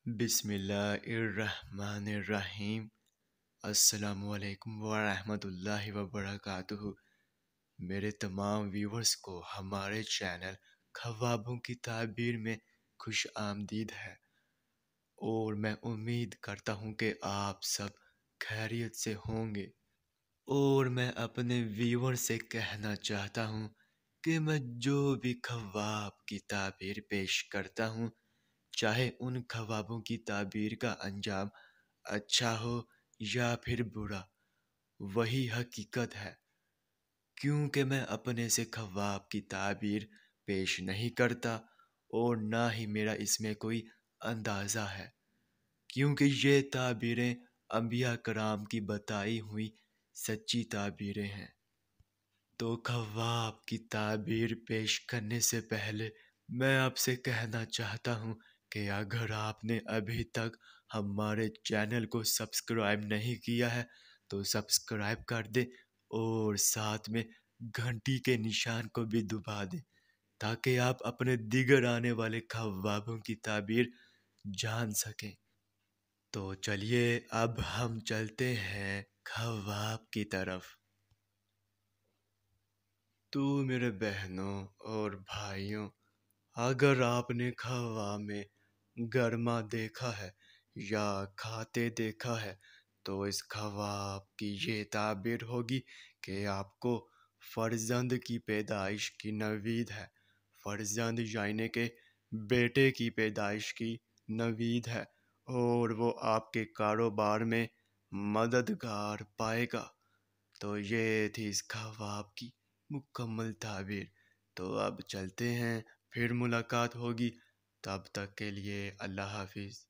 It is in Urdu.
بسم اللہ الرحمن الرحیم۔ السلام علیکم ورحمۃ اللہ وبرکاتہ۔ میرے تمام ویورز کو ہمارے چینل خوابوں کی تعبیر میں خوش آمدید ہے، اور میں امید کرتا ہوں کہ آپ سب خیریت سے ہوں گے۔ اور میں اپنے ویور سے کہنا چاہتا ہوں کہ میں جو بھی خواب کی تعبیر پیش کرتا ہوں، چاہے ان خوابوں کی تعبیر کا انجام اچھا ہو یا پھر برا، وہی حقیقت ہے، کیونکہ میں اپنے سے خواب کی تعبیر پیش نہیں کرتا، اور نہ ہی میرا اس میں کوئی اندازہ ہے، کیونکہ یہ تعبیریں انبیاء کرام کی بتائی ہوئی سچی تعبیریں ہیں۔ تو خواب کی تعبیر پیش کرنے سے پہلے میں آپ سے کہنا چاہتا ہوں کہ اگر آپ نے ابھی تک ہمارے چینل کو سبسکرائب نہیں کیا ہے تو سبسکرائب کر دیں، اور ساتھ میں گھنٹی کے نشان کو بھی دبا دیں، تاکہ آپ اپنے دیگر آنے والے خوابوں کی تعبیر جان سکیں۔ تو چلیے اب ہم چلتے ہیں خواب کی طرف۔ تو میرے بہنوں اور بھائیوں، اگر آپ نے خواب میں گرما دیکھا ہے یا کھاتے دیکھا ہے تو اس خواب کی یہ تعبیر ہوگی کہ آپ کو فرزند کی پیدائش کی نوید ہے۔ فرزند یعنی کہ بیٹے کی پیدائش کی نوید ہے، اور وہ آپ کے کاروبار میں مددگار پائے گا۔ تو یہ تھی اس خواب کی مکمل تعبیر۔ تو اب چلتے ہیں، پھر ملاقات ہوگی، تب تک کے لیے اللہ حافظ۔